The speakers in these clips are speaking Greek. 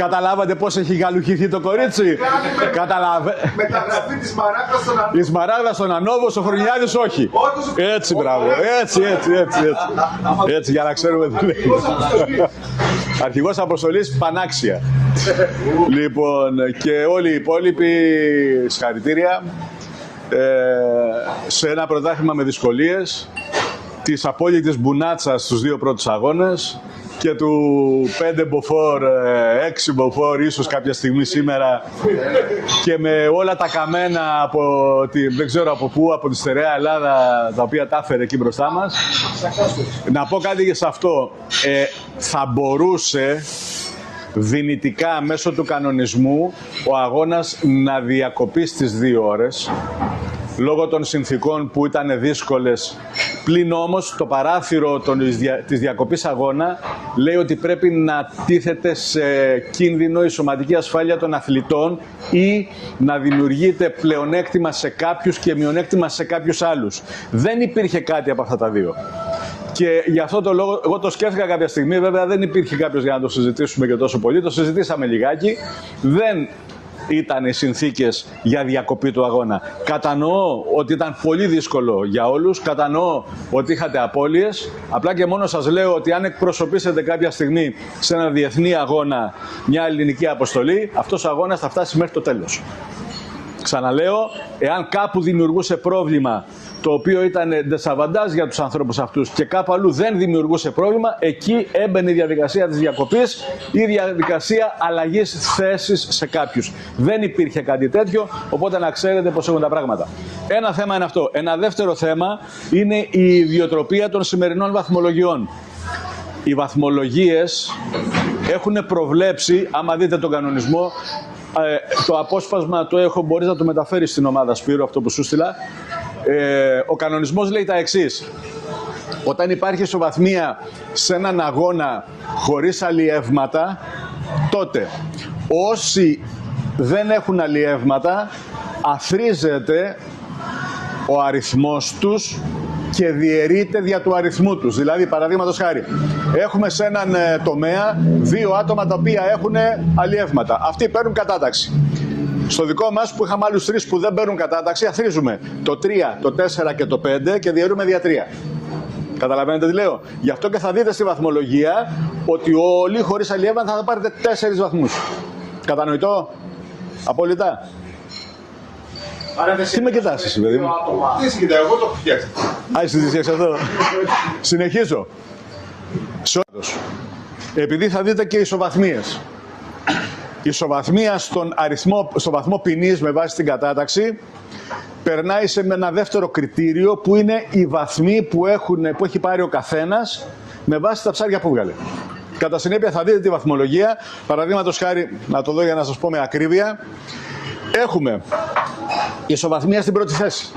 Καταλάβατε πώς έχει γαλουχηθεί το κορίτσι. Μεταγραφή της Μαράγδας στον Ανόβο. Η Σμαράγδα στον Ανόβο, ο Χρονιάδης όχι. Έτσι, μπράβο. Έτσι, για να ξέρουμε τι λέει. Αρχηγός αποστολής πανάξια. Λοιπόν, και όλοι οι υπόλοιποι, συγχαρητήρια. Σε ένα πρωτάθλημα με δυσκολίες, της απόλυτης μπουνάτσας στους δύο πρώτους αγώνες και του 5 μποφόρ, 6 μποφόρ ίσως κάποια στιγμή σήμερα, και με όλα τα καμένα από δεν ξέρω από πού, από τη στερεά Ελλάδα, τα οποία τα έφερε εκεί μπροστά μας. Να πω κάτι και σε αυτό. Θα μπορούσε δυνητικά μέσω του κανονισμού ο αγώνας να διακοπεί στις 2 ώρες λόγω των συνθήκων που ήταν δύσκολες. Πλην όμως το παράθυρο της διακοπής αγώνα λέει ότι πρέπει να τίθεται σε κίνδυνο η σωματική ασφάλεια των αθλητών ή να δημιουργείται πλεονέκτημα σε κάποιους και μειονέκτημα σε κάποιους άλλους. Δεν υπήρχε κάτι από αυτά τα δύο. Και γι' αυτό το λόγο, εγώ το σκέφτηκα κάποια στιγμή, βέβαια δεν υπήρχε κάποιος για να το συζητήσουμε και τόσο πολύ, το συζητήσαμε λιγάκι, δεν ήταν οι συνθήκες για διακοπή του αγώνα. Κατανοώ ότι ήταν πολύ δύσκολο για όλους, κατανοώ ότι είχατε απώλειες, απλά και μόνο σας λέω ότι αν εκπροσωπήσετε κάποια στιγμή σε ένα διεθνή αγώνα μια ελληνική αποστολή, αυτός ο αγώνας θα φτάσει μέχρι το τέλος. Ξαναλέω, εάν κάπου δημιουργούσε πρόβλημα το οποίο ήταν ντεσαβαντάζ για τους ανθρώπους αυτούς και κάπου αλλού δεν δημιουργούσε πρόβλημα, εκεί έμπαινε η διαδικασία της διακοπής ή η διαδικασία αλλαγής θέσης σε κάποιους. Δεν υπήρχε κάτι τέτοιο, οπότε να ξέρετε πώς έχουν τα πράγματα. Ένα θέμα είναι αυτό. Ένα δεύτερο θέμα είναι η ιδιοτροπία των σημερινών βαθμολογιών. Οι βαθμολογίες έχουν προβλέψει, άμα δείτε τον κανονισμό, το απόσπασμα το έχω, μπορείς να το μεταφέρεις στην ομάδα Σπύρου, αυτό που σου στείλα. Ο κανονισμός λέει τα εξής. Όταν υπάρχει ισοβαθμία σε έναν αγώνα χωρίς αλλιεύματα, τότε όσοι δεν έχουν αλλιεύματα αθρίζεται ο αριθμός τους και διαιρείται δια του αριθμού τους. Δηλαδή, παραδείγματος χάρη, έχουμε σε έναν τομέα 2 άτομα τα οποία έχουν αλλιεύματα. Αυτοί παίρνουν κατάταξη. Στο δικό μας που είχαμε άλλους 3 που δεν παίρνουν κατάταξη, αθρίζουμε το 3, το 4 και το 5 και διαιρούμε δια 3. Καταλαβαίνετε τι λέω? Γι' αυτό και θα δείτε στη βαθμολογία ότι όλοι χωρίς αλλιεύματα θα πάρετε 4 βαθμούς. Κατανοητό? Απόλυτα? Τι με κοιτάς εσύ, παιδί μου? Τι σε κοιτάω, εγώ το έχω φτιάξει. Α, εσύ το φτιάξεις αυτό? Συνεχίζω. Επειδή θα δείτε και ισοβαθμίες. Η ισοβαθμία στο βαθμό ποινής με βάση την κατάταξη περνάει σε ένα δεύτερο κριτήριο που είναι οι βαθμοί που έχει πάρει ο καθένας με βάση τα ψάρια που βγάλε. Κατά συνέπεια θα δείτε τη βαθμολογία. Παραδείγματος χάρη, να το δω για να σας πω με ακρίβεια, έχουμε ισοβαθμία στην πρώτη θέση.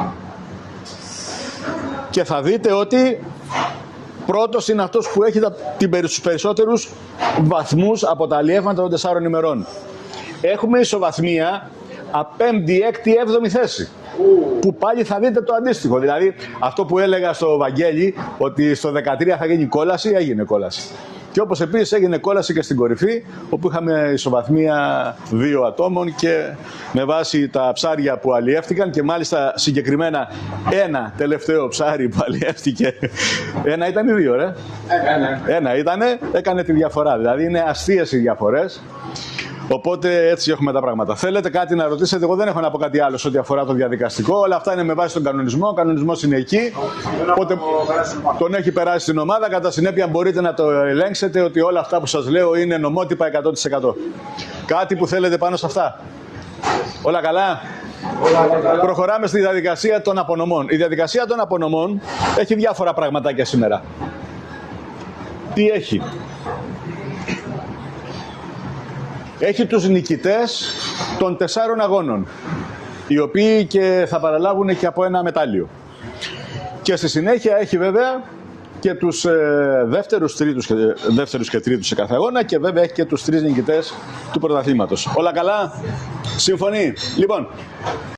Και θα δείτε ότι πρώτος είναι αυτός που έχει τους περισσότερους βαθμούς από τα αλλιεύματα των 4 ημερών. Έχουμε ισοβαθμία πέμπτη, έκτη, 7η θέση. Που πάλι θα δείτε το αντίστοιχο. Δηλαδή αυτό που έλεγα στο Βαγγέλη ότι στο 13 θα γίνει κόλαση, έγινε κόλαση. Και όπως επίσης έγινε κόλαση και στην κορυφή, όπου είχαμε ισοβαθμία 2 ατόμων και με βάση τα ψάρια που αλλιεύτηκαν και μάλιστα συγκεκριμένα ένα τελευταίο ψάρι που αλλιεύτηκε. Ένα ήταν ή 2, ρε? Ένα ήτανε, έκανε τη διαφορά. Δηλαδή είναι αστείες οι διαφορές. Οπότε έτσι έχουμε τα πράγματα. Θέλετε κάτι να ρωτήσετε? Εγώ δεν έχω να πω κάτι άλλο σε ό,τι αφορά το διαδικαστικό. Όλα αυτά είναι με βάση τον κανονισμό. Ο κανονισμός είναι εκεί. Οπότε τον έχει περάσει στην ομάδα. Κατά συνέπεια μπορείτε να το ελέγξετε ότι όλα αυτά που σας λέω είναι νομότυπα 100%. Κάτι που θέλετε πάνω σε αυτά? Όλα καλά? Προχωράμε στη διαδικασία των απονομών. Η διαδικασία των απονομών έχει διάφορα πραγματάκια σήμερα. Τι έχει? Έχει τους νικητές των 4 αγώνων, οι οποίοι και θα παραλάβουν και από ένα μετάλλιο. Και στη συνέχεια έχει βέβαια και τους δεύτερους και τρίτους σε κάθε αγώνα και βέβαια έχει και τους 3 νικητές του πρωταθλήματος. Όλα καλά? Συμφωνεί? Λοιπόν.